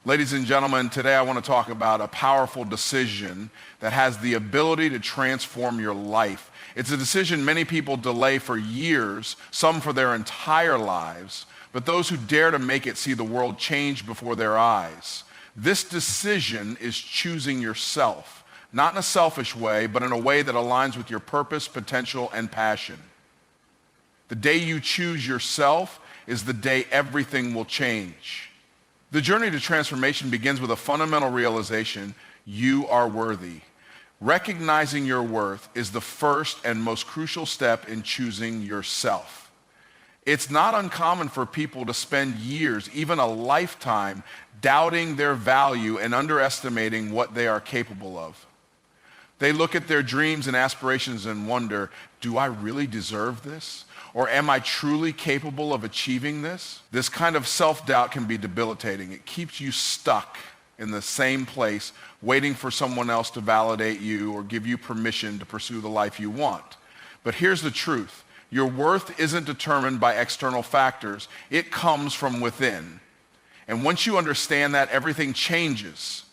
Ladies and gentlemen, today I want to talk about a powerful decision that has the ability to transform your life. It's a decision many people delay for years, some for their entire lives, but those who dare to make it see the world change before their eyes. This decision is choosing yourself, not in a selfish way, but in a way that aligns with your purpose, potential, and passion. The day you choose yourself is the day everything will change. The journey to transformation begins with a fundamental realization: you are worthy. Recognizing your worth is the first and most crucial step in choosing yourself. It's not uncommon for people to spend years, even a lifetime, doubting their value and underestimating what they are capable of. They look at their dreams and aspirations and wonder, do I really deserve this? Or am I truly capable of achieving this? This kind of self-doubt can be debilitating. It keeps you stuck in the same place, waiting for someone else to validate you or give you permission to pursue the life you want. But here's the truth. Your worth isn't determined by external factors. It comes from within. And once you understand that, everything changes.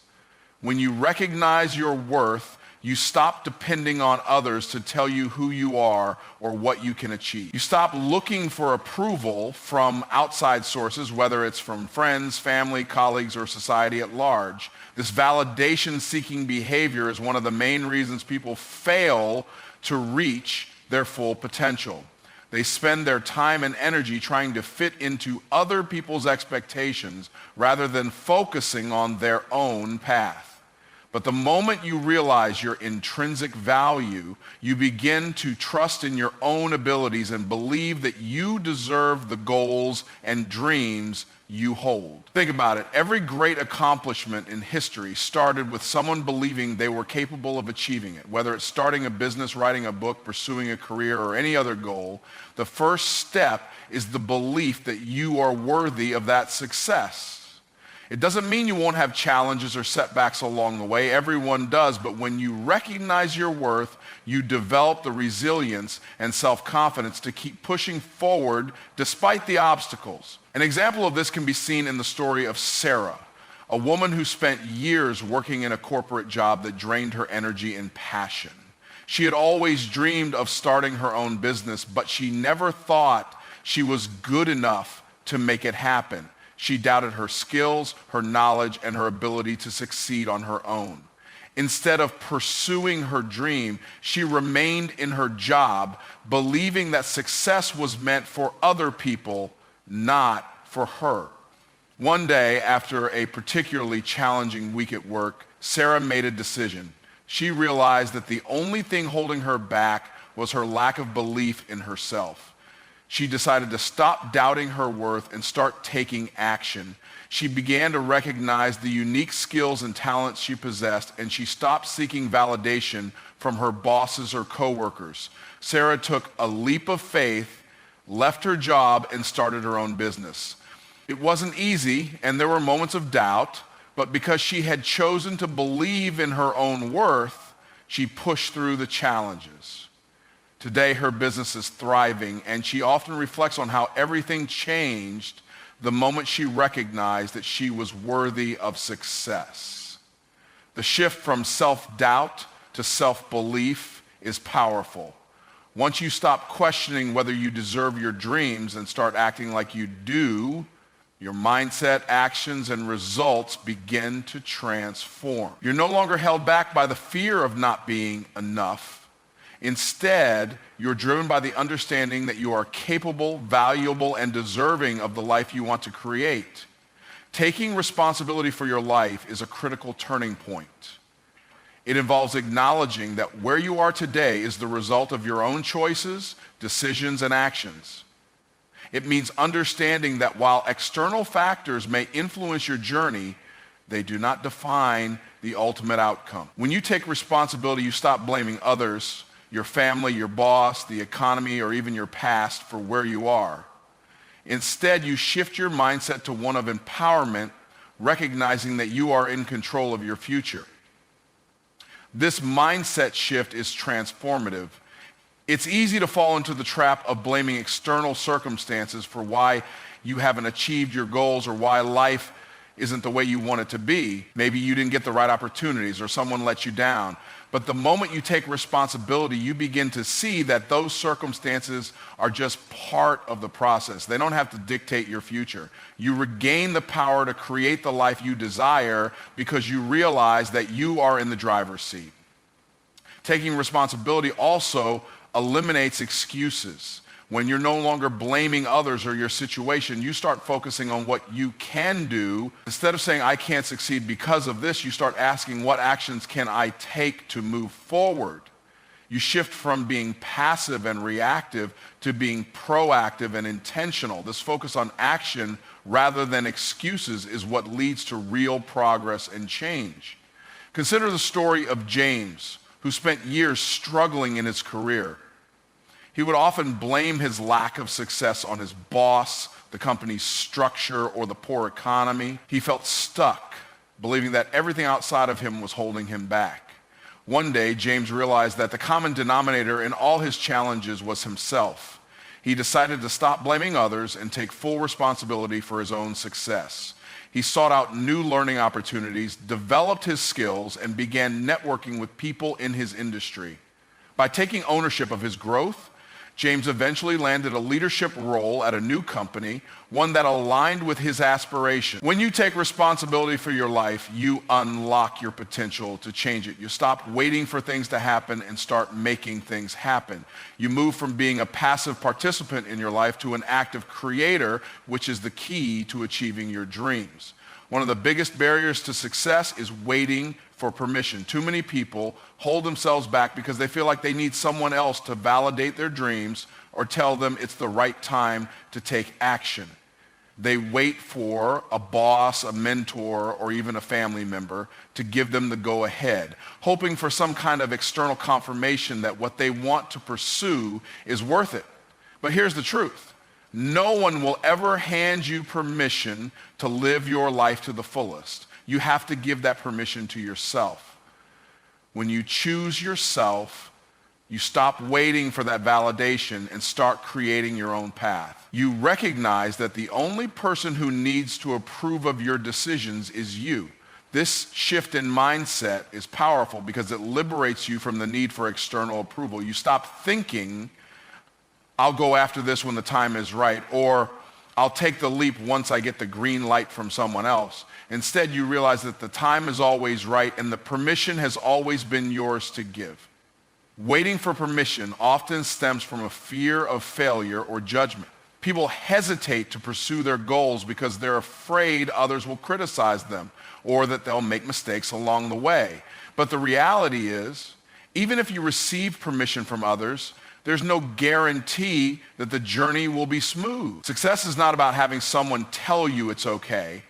When you recognize your worth, you stop depending on others to tell you who you are or what you can achieve. You stop looking for approval from outside sources, whether it's from friends, family, colleagues, or society at large. This validation-seeking behavior is one of the main reasons people fail to reach their full potential. They spend their time and energy trying to fit into other people's expectations rather than focusing on their own path. But the moment you realize your intrinsic value, you begin to trust in your own abilities and believe that you deserve the goals and dreams you hold. Think about it. Every great accomplishment in history started with someone believing they were capable of achieving it. Whether it's starting a business, writing a book, pursuing a career, or any other goal, the first step is the belief that you are worthy of that success. It doesn't mean you won't have challenges or setbacks along the way. Everyone does, but when you recognize your worth, you develop the resilience and self-confidence to keep pushing forward despite the obstacles. An example of this can be seen in the story of Sarah, a woman who spent years working in a corporate job that drained her energy and passion. She had always dreamed of starting her own business, but she never thought she was good enough to make it happen. She doubted her skills, her knowledge, and her ability to succeed on her own. Instead of pursuing her dream, she remained in her job, believing that success was meant for other people, not for her. One day, after a particularly challenging week at work, Sarah made a decision. She realized that the only thing holding her back was her lack of belief in herself. She decided to stop doubting her worth and start taking action. She began to recognize the unique skills and talents she possessed, and she stopped seeking validation from her bosses or coworkers. Sarah took a leap of faith, left her job, and started her own business. It wasn't easy, and there were moments of doubt, but because she had chosen to believe in her own worth, she pushed through the challenges. Today, her business is thriving, and she often reflects on how everything changed the moment she recognized that she was worthy of success. The shift from self-doubt to self-belief is powerful. Once you stop questioning whether you deserve your dreams and start acting like you do, your mindset, actions, and results begin to transform. You're no longer held back by the fear of not being enough. Instead, you're driven by the understanding that you are capable, valuable, and deserving of the life you want to create. Taking responsibility for your life is a critical turning point. It involves acknowledging that where you are today is the result of your own choices, decisions, and actions. It means understanding that while external factors may influence your journey, they do not define the ultimate outcome. When you take responsibility, you stop blaming others, your family, your boss, the economy, or even your past for where you are. Instead, you shift your mindset to one of empowerment, recognizing that you are in control of your future. This mindset shift is transformative. It's easy to fall into the trap of blaming external circumstances for why you haven't achieved your goals or why life isn't the way you want it to be. Maybe you didn't get the right opportunities or someone let you down. But the moment you take responsibility, you begin to see that those circumstances are just part of the process. They don't have to dictate your future. You regain the power to create the life you desire because you realize that you are in the driver's seat. Taking responsibility also eliminates excuses. When you're no longer blaming others or your situation, you start focusing on what you can do. Instead of saying, I can't succeed because of this, you start asking, what actions can I take to move forward? You shift from being passive and reactive to being proactive and intentional. This focus on action rather than excuses is what leads to real progress and change. Consider the story of James, who spent years struggling in his career. He would often blame his lack of success on his boss, the company's structure, or the poor economy. He felt stuck, believing that everything outside of him was holding him back. One day, James realized that the common denominator in all his challenges was himself. He decided to stop blaming others and take full responsibility for his own success. He sought out new learning opportunities, developed his skills, and began networking with people in his industry. By taking ownership of his growth, James eventually landed a leadership role at a new company, one that aligned with his aspirations. When you take responsibility for your life, you unlock your potential to change it. You stop waiting for things to happen and start making things happen. You move from being a passive participant in your life to an active creator, which is the key to achieving your dreams. One of the biggest barriers to success is waiting for permission. Too many people hold themselves back because they feel like they need someone else to validate their dreams or tell them it's the right time to take action. They wait for a boss, a mentor, or even a family member to give them the go-ahead, hoping for some kind of external confirmation that what they want to pursue is worth it. But here's the truth. No one will ever hand you permission to live your life to the fullest. You have to give that permission to yourself. When you choose yourself, you stop waiting for that validation and start creating your own path. You recognize that the only person who needs to approve of your decisions is you. This shift in mindset is powerful because it liberates you from the need for external approval. You stop thinking, I'll go after this when the time is right, or I'll take the leap once I get the green light from someone else. Instead, you realize that the time is always right and the permission has always been yours to give. Waiting for permission often stems from a fear of failure or judgment. People hesitate to pursue their goals because they're afraid others will criticize them or that they'll make mistakes along the way. But the reality is, even if you receive permission from others, there's no guarantee that the journey will be smooth. Success is not about having someone tell you it's okay.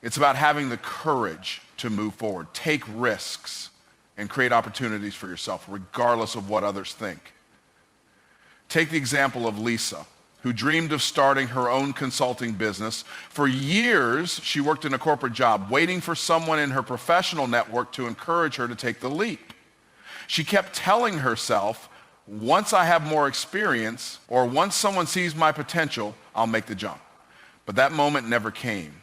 It's about having the courage to move forward, take risks, and create opportunities for yourself, regardless of what others think. Take the example of Lisa, who dreamed of starting her own consulting business. For years, she worked in a corporate job, waiting for someone in her professional network to encourage her to take the leap. She kept telling herself, once I have more experience, or once someone sees my potential, I'll make the jump. But that moment never came.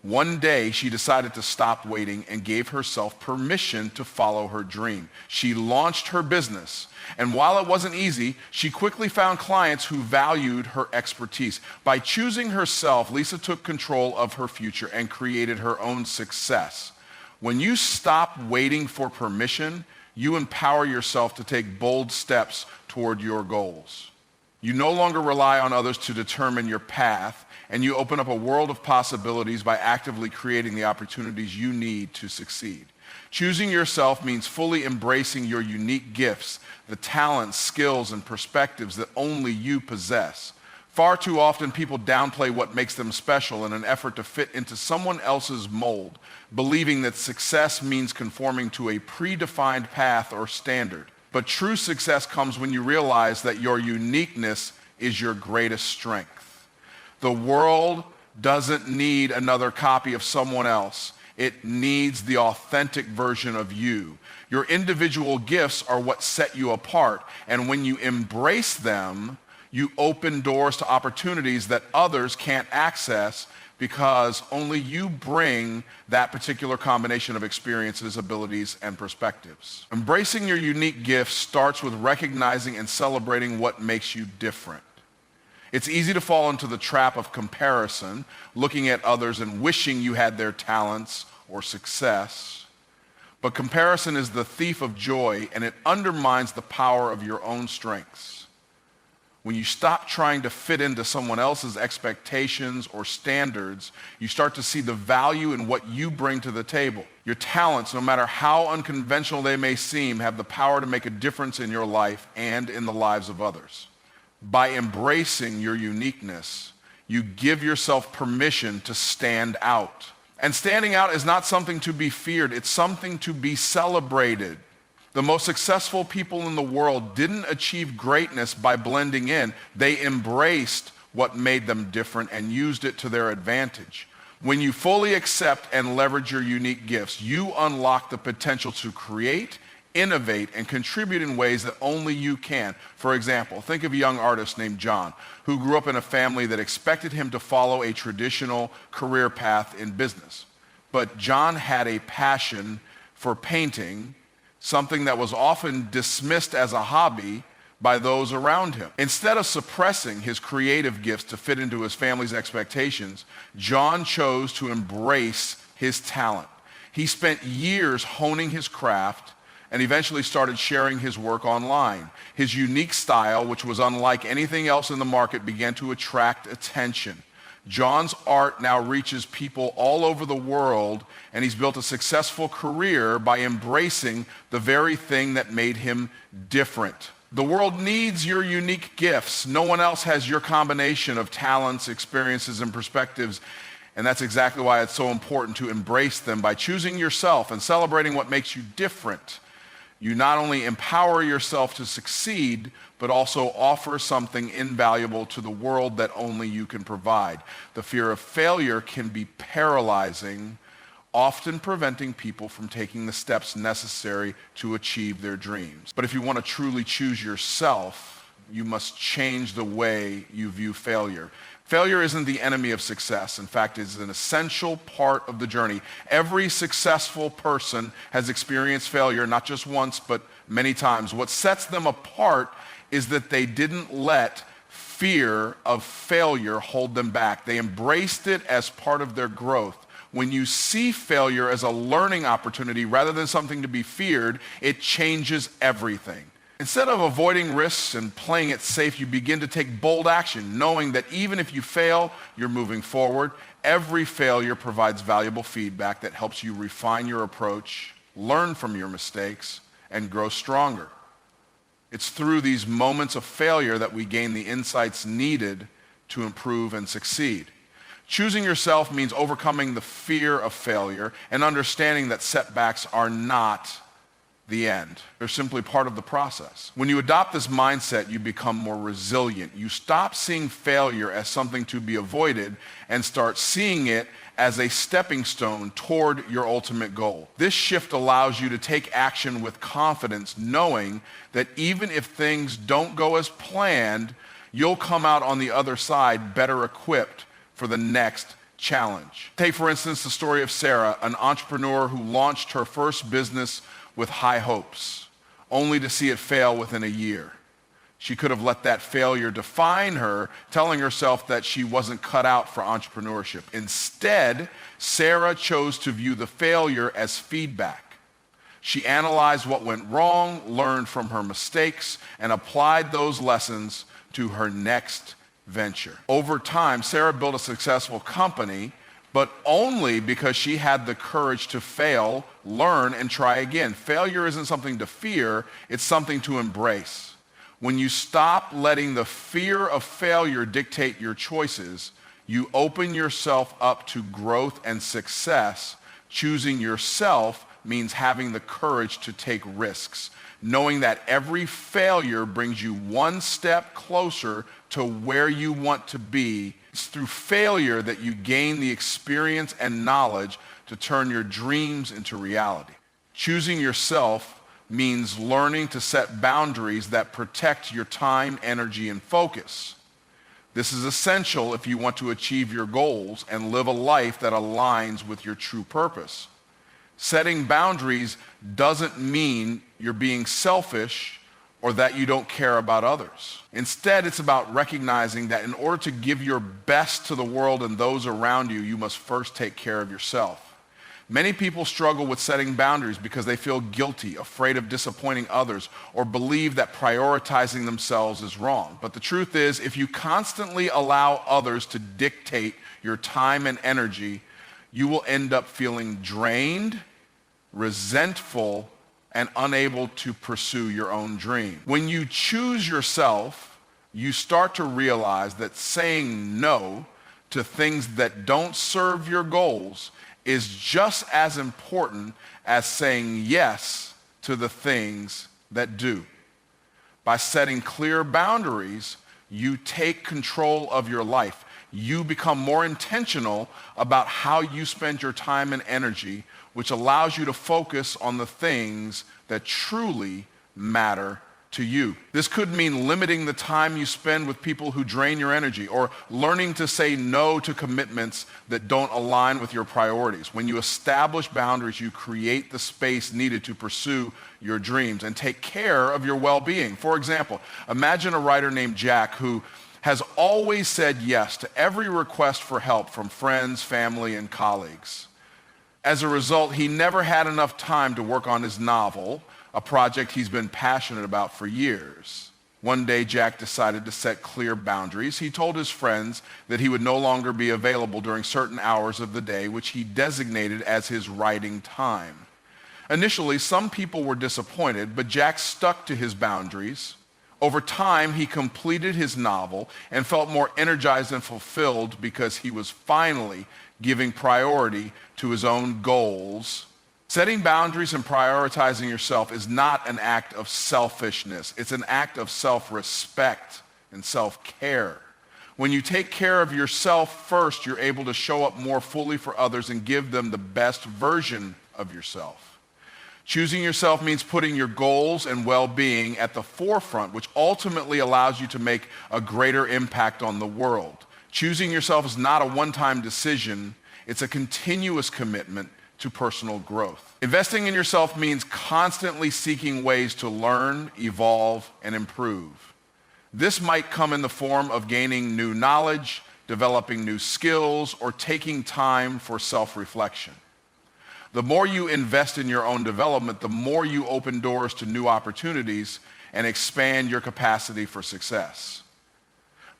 One day, she decided to stop waiting and gave herself permission to follow her dream. She launched her business, and while it wasn't easy, she quickly found clients who valued her expertise. By choosing herself, Lisa took control of her future and created her own success. When you stop waiting for permission, you empower yourself to take bold steps toward your goals. You no longer rely on others to determine your path, and you open up a world of possibilities by actively creating the opportunities you need to succeed. Choosing yourself means fully embracing your unique gifts, the talents, skills, and perspectives that only you possess. Far too often, people downplay what makes them special in an effort to fit into someone else's mold, believing that success means conforming to a predefined path or standard. But true success comes when you realize that your uniqueness is your greatest strength. The world doesn't need another copy of someone else. It needs the authentic version of you. Your individual gifts are what set you apart, and when you embrace them, you open doors to opportunities that others can't access because only you bring that particular combination of experiences, abilities, and perspectives. Embracing your unique gifts starts with recognizing and celebrating what makes you different. It's easy to fall into the trap of comparison, looking at others and wishing you had their talents or success. But comparison is the thief of joy, and it undermines the power of your own strengths. When you stop trying to fit into someone else's expectations or standards, you start to see the value in what you bring to the table. Your talents, no matter how unconventional they may seem, have the power to make a difference in your life and in the lives of others. By embracing your uniqueness, you give yourself permission to stand out. And standing out is not something to be feared, it's something to be celebrated. The most successful people in the world didn't achieve greatness by blending in. They embraced what made them different and used it to their advantage. When you fully accept and leverage your unique gifts, you unlock the potential to create, innovate, and contribute in ways that only you can. For example, think of a young artist named John, who grew up in a family that expected him to follow a traditional career path in business. But John had a passion for painting, something that was often dismissed as a hobby by those around him. Instead of suppressing his creative gifts to fit into his family's expectations, John chose to embrace his talent. He spent years honing his craft and eventually started sharing his work online. His unique style, which was unlike anything else in the market, began to attract attention. John's art now reaches people all over the world, and he's built a successful career by embracing the very thing that made him different. The world needs your unique gifts. No one else has your combination of talents, experiences, and perspectives, and that's exactly why it's so important to embrace them. By choosing yourself and celebrating what makes you different, you not only empower yourself to succeed, but also offer something invaluable to the world that only you can provide. The fear of failure can be paralyzing, often preventing people from taking the steps necessary to achieve their dreams. But if you want to truly choose yourself, you must change the way you view failure. Failure isn't the enemy of success. In fact, it's an essential part of the journey. Every successful person has experienced failure, not just once, but many times. What sets them apart is that they didn't let fear of failure hold them back. They embraced it as part of their growth. When you see failure as a learning opportunity rather than something to be feared, it changes everything. Instead of avoiding risks and playing it safe, you begin to take bold action, knowing that even if you fail, you're moving forward. Every failure provides valuable feedback that helps you refine your approach, learn from your mistakes, and grow stronger. It's through these moments of failure that we gain the insights needed to improve and succeed. Choosing yourself means overcoming the fear of failure and understanding that setbacks are not the end. They're simply part of the process. When you adopt this mindset, you become more resilient. You stop seeing failure as something to be avoided and start seeing it as a stepping stone toward your ultimate goal. This shift allows you to take action with confidence, knowing that even if things don't go as planned, you'll come out on the other side better equipped for the next challenge. Take, for instance, the story of Sarah, an entrepreneur who launched her first business with high hopes, only to see it fail within a year. She could have let that failure define her, telling herself that she wasn't cut out for entrepreneurship. Instead, Sarah chose to view the failure as feedback. She analyzed what went wrong, learned from her mistakes, and applied those lessons to her next venture. Over time, Sarah built a successful company, but only because she had the courage to fail, learn, and try again. Failure isn't something to fear, it's something to embrace. When you stop letting the fear of failure dictate your choices, you open yourself up to growth and success. Choosing yourself means having the courage to take risks, knowing that every failure brings you one step closer to where you want to be. It's through failure that you gain the experience and knowledge to turn your dreams into reality. Choosing yourself means learning to set boundaries that protect your time, energy, and focus. This is essential if you want to achieve your goals and live a life that aligns with your true purpose. Setting boundaries doesn't mean you're being selfish or that you don't care about others. Instead, it's about recognizing that in order to give your best to the world and those around you, you must first take care of yourself. Many people struggle with setting boundaries because they feel guilty, afraid of disappointing others, or believe that prioritizing themselves is wrong. But the truth is, if you constantly allow others to dictate your time and energy, you will end up feeling drained, resentful, and unable to pursue your own dream. When you choose yourself, you start to realize that saying no to things that don't serve your goals is just as important as saying yes to the things that do. By setting clear boundaries, you take control of your life. You become more intentional about how you spend your time and energy, which allows you to focus on the things that truly matter to you. This could mean limiting the time you spend with people who drain your energy, or learning to say no to commitments that don't align with your priorities. When you establish boundaries, you create the space needed to pursue your dreams and take care of your well-being. For example, imagine a writer named Jack who has always said yes to every request for help from friends, family, and colleagues. As a result, he never had enough time to work on his novel, a project he's been passionate about for years. One day, Jack decided to set clear boundaries. He told his friends that he would no longer be available during certain hours of the day, which he designated as his writing time. Initially, some people were disappointed, but Jack stuck to his boundaries. Over time, he completed his novel and felt more energized and fulfilled because he was finally giving priority to his own goals. Setting boundaries and prioritizing yourself is not an act of selfishness. It's an act of self-respect and self-care. When you take care of yourself first, you're able to show up more fully for others and give them the best version of yourself. Choosing yourself means putting your goals and well-being at the forefront, which ultimately allows you to make a greater impact on the world. Choosing yourself is not a one-time decision. It's a continuous commitment to personal growth. Investing in yourself means constantly seeking ways to learn, evolve, and improve. This might come in the form of gaining new knowledge, developing new skills, or taking time for self-reflection. The more you invest in your own development, the more you open doors to new opportunities and expand your capacity for success.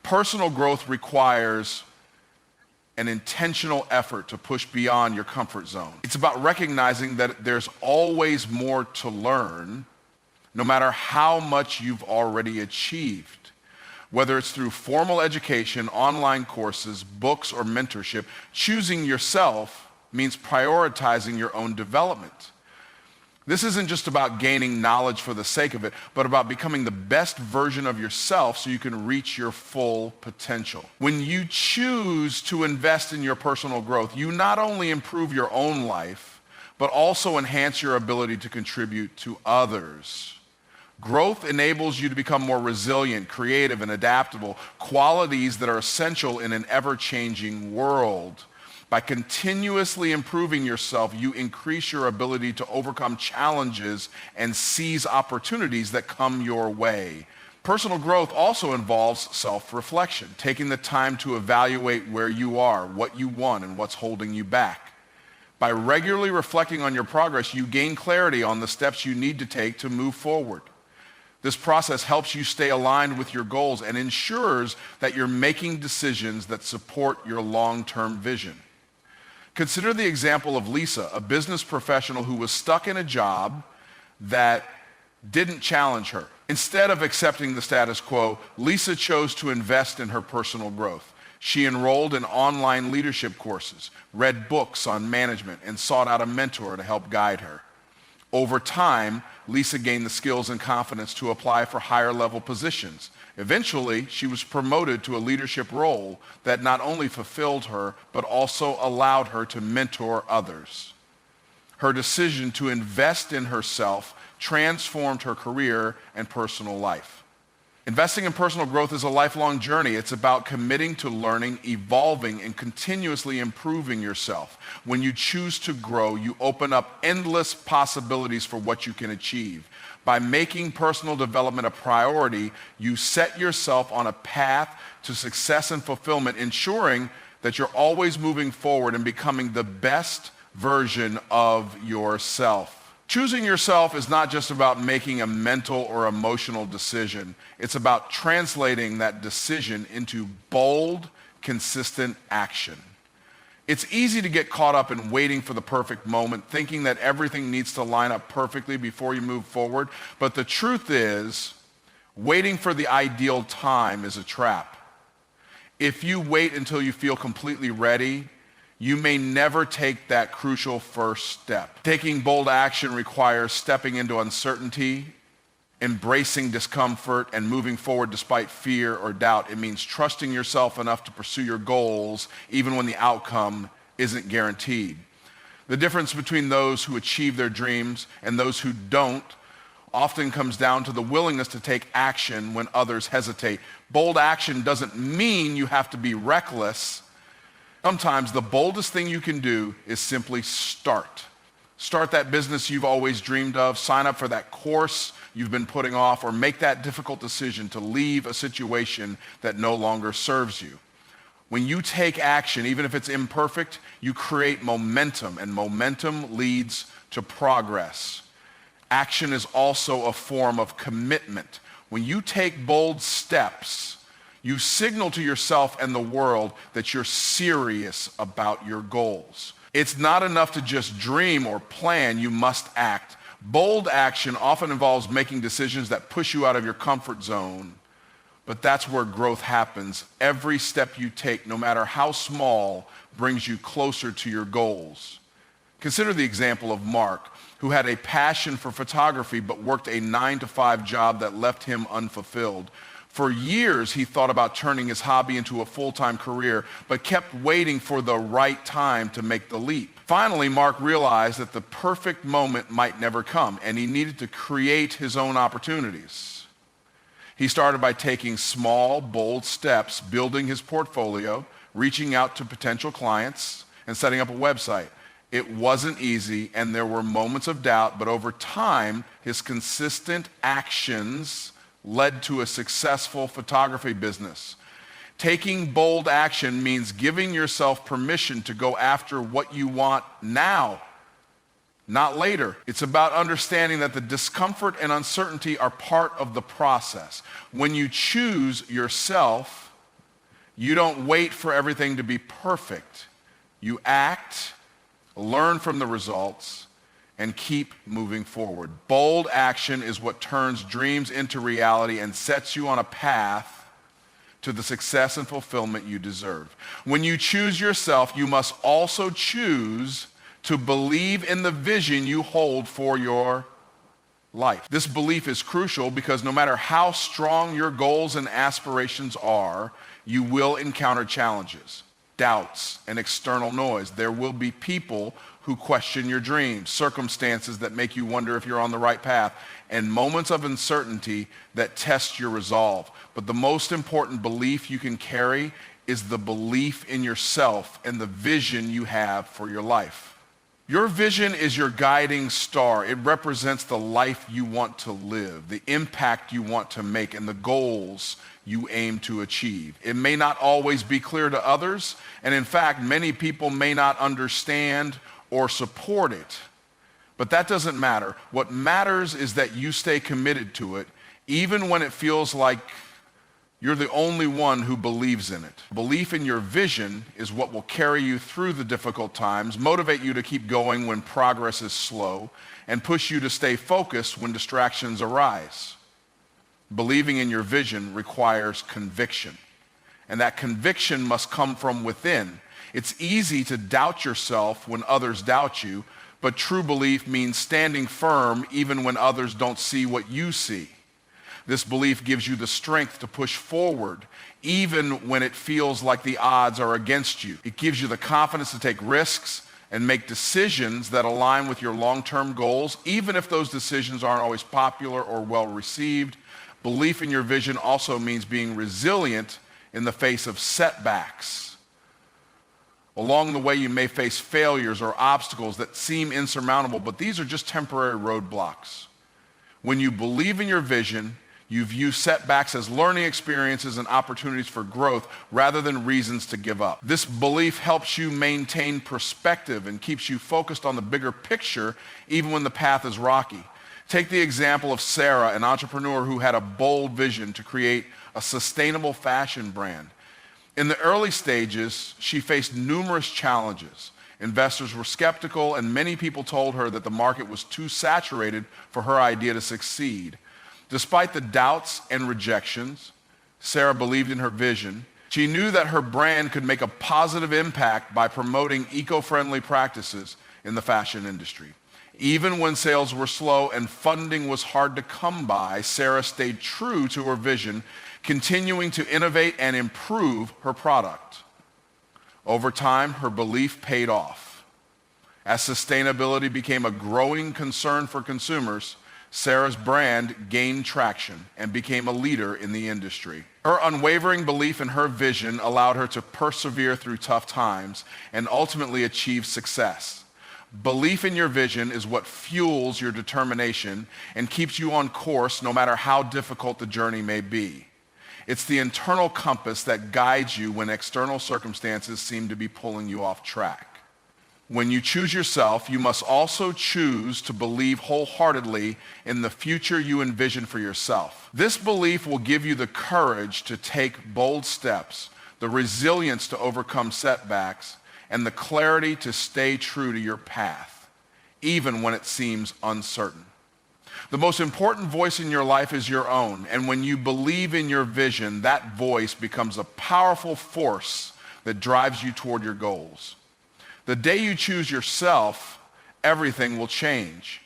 Personal growth requires an intentional effort to push beyond your comfort zone. It's about recognizing that there's always more to learn, no matter how much you've already achieved. Whether it's through formal education, online courses, books, or mentorship, choosing yourself means prioritizing your own development. This isn't just about gaining knowledge for the sake of it, but about becoming the best version of yourself so you can reach your full potential. When you choose to invest in your personal growth, you not only improve your own life, but also enhance your ability to contribute to others. Growth enables you to become more resilient, creative, and adaptable, qualities that are essential in an ever-changing world. By continuously improving yourself, you increase your ability to overcome challenges and seize opportunities that come your way. Personal growth also involves self-reflection, taking the time to evaluate where you are, what you want, and what's holding you back. By regularly reflecting on your progress, you gain clarity on the steps you need to take to move forward. This process helps you stay aligned with your goals and ensures that you're making decisions that support your long-term vision. Consider the example of Lisa, a business professional who was stuck in a job that didn't challenge her. Instead of accepting the status quo, Lisa chose to invest in her personal growth. She enrolled in online leadership courses, read books on management, and sought out a mentor to help guide her. Over time, Lisa gained the skills and confidence to apply for higher level positions. Eventually, she was promoted to a leadership role that not only fulfilled her, but also allowed her to mentor others. Her decision to invest in herself transformed her career and personal life. Investing in personal growth is a lifelong journey. It's about committing to learning, evolving, and continuously improving yourself. When you choose to grow, you open up endless possibilities for what you can achieve. By making personal development a priority, you set yourself on a path to success and fulfillment, ensuring that you're always moving forward and becoming the best version of yourself. Choosing yourself is not just about making a mental or emotional decision. It's about translating that decision into bold, consistent action. It's easy to get caught up in waiting for the perfect moment, thinking that everything needs to line up perfectly before you move forward. But the truth is, waiting for the ideal time is a trap. If you wait until you feel completely ready, you may never take that crucial first step. Taking bold action requires stepping into uncertainty, embracing discomfort, and moving forward despite fear or doubt. It means trusting yourself enough to pursue your goals, even when the outcome isn't guaranteed. The difference between those who achieve their dreams and those who don't often comes down to the willingness to take action when others hesitate. Bold action doesn't mean you have to be reckless. Sometimes the boldest thing you can do is simply start. Start that business you've always dreamed of, sign up for that course you've been putting off, or make that difficult decision to leave a situation that no longer serves you. When you take action, even if it's imperfect, you create momentum, and momentum leads to progress. Action is also a form of commitment. When you take bold steps, you signal to yourself and the world that you're serious about your goals. It's not enough to just dream or plan, you must act. Bold action often involves making decisions that push you out of your comfort zone, but that's where growth happens. Every step you take, no matter how small, brings you closer to your goals. Consider the example of Mark, who had a passion for photography but worked a 9-to-5 job that left him unfulfilled. For years, he thought about turning his hobby into a full-time career, but kept waiting for the right time to make the leap. Finally, Mark realized that the perfect moment might never come, and he needed to create his own opportunities. He started by taking small, bold steps, building his portfolio, reaching out to potential clients, and setting up a website. It wasn't easy, and there were moments of doubt, but over time, his consistent actions led to a successful photography business. Taking bold action means giving yourself permission to go after what you want now, not later. It's about understanding that the discomfort and uncertainty are part of the process. When you choose yourself, you don't wait for everything to be perfect. You act, learn from the results, and keep moving forward. Bold action is what turns dreams into reality and sets you on a path to the success and fulfillment you deserve. When you choose yourself, you must also choose to believe in the vision you hold for your life. This belief is crucial because no matter how strong your goals and aspirations are, you will encounter challenges, doubts, and external noise. There will be people who question your dreams, circumstances that make you wonder if you're on the right path, and moments of uncertainty that test your resolve. But the most important belief you can carry is the belief in yourself and the vision you have for your life. Your vision is your guiding star. It represents the life you want to live, the impact you want to make, and the goals you aim to achieve. It may not always be clear to others, and in fact, many people may not understand or support it. But that doesn't matter. What matters is that you stay committed to it, even when it feels like you're the only one who believes in it. Belief in your vision is what will carry you through the difficult times, motivate you to keep going when progress is slow, and push you to stay focused when distractions arise. Believing in your vision requires conviction, and that conviction must come from within. It's easy to doubt yourself when others doubt you, but true belief means standing firm even when others don't see what you see. This belief gives you the strength to push forward even when it feels like the odds are against you. It gives you the confidence to take risks and make decisions that align with your long-term goals, even if those decisions aren't always popular or well received. Belief in your vision also means being resilient in the face of setbacks. Along the way, you may face failures or obstacles that seem insurmountable, but these are just temporary roadblocks. When you believe in your vision, you view setbacks as learning experiences and opportunities for growth rather than reasons to give up. This belief helps you maintain perspective and keeps you focused on the bigger picture even when the path is rocky. Take the example of Sarah, an entrepreneur who had a bold vision to create a sustainable fashion brand. In the early stages, she faced numerous challenges. Investors were skeptical, and many people told her that the market was too saturated for her idea to succeed. Despite the doubts and rejections, Sarah believed in her vision. She knew that her brand could make a positive impact by promoting eco-friendly practices in the fashion industry. Even when sales were slow and funding was hard to come by, Sarah stayed true to her vision, continuing to innovate and improve her product. Over time, her belief paid off. As sustainability became a growing concern for consumers, Sarah's brand gained traction and became a leader in the industry. Her unwavering belief in her vision allowed her to persevere through tough times and ultimately achieve success. Belief in your vision is what fuels your determination and keeps you on course no matter how difficult the journey may be. It's the internal compass that guides you when external circumstances seem to be pulling you off track. When you choose yourself, you must also choose to believe wholeheartedly in the future you envision for yourself. This belief will give you the courage to take bold steps, the resilience to overcome setbacks, and the clarity to stay true to your path, even when it seems uncertain. The most important voice in your life is your own, and when you believe in your vision, that voice becomes a powerful force that drives you toward your goals. The day you choose yourself, everything will change.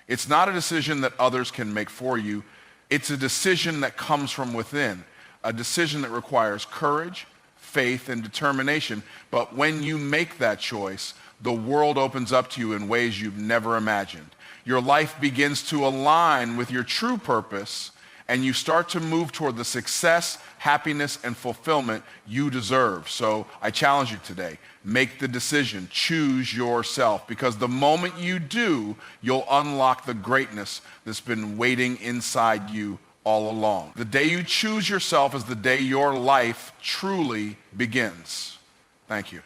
It's not a decision that others can make for you. It's a decision that comes from within, a decision that requires courage, faith, and determination. But when you make that choice, the world opens up to you in ways you've never imagined. Your life begins to align with your true purpose, and you start to move toward the success, happiness, and fulfillment you deserve. So I challenge you today, make the decision, choose yourself, because the moment you do, you'll unlock the greatness that's been waiting inside you all along. The day you choose yourself is the day your life truly begins. Thank you.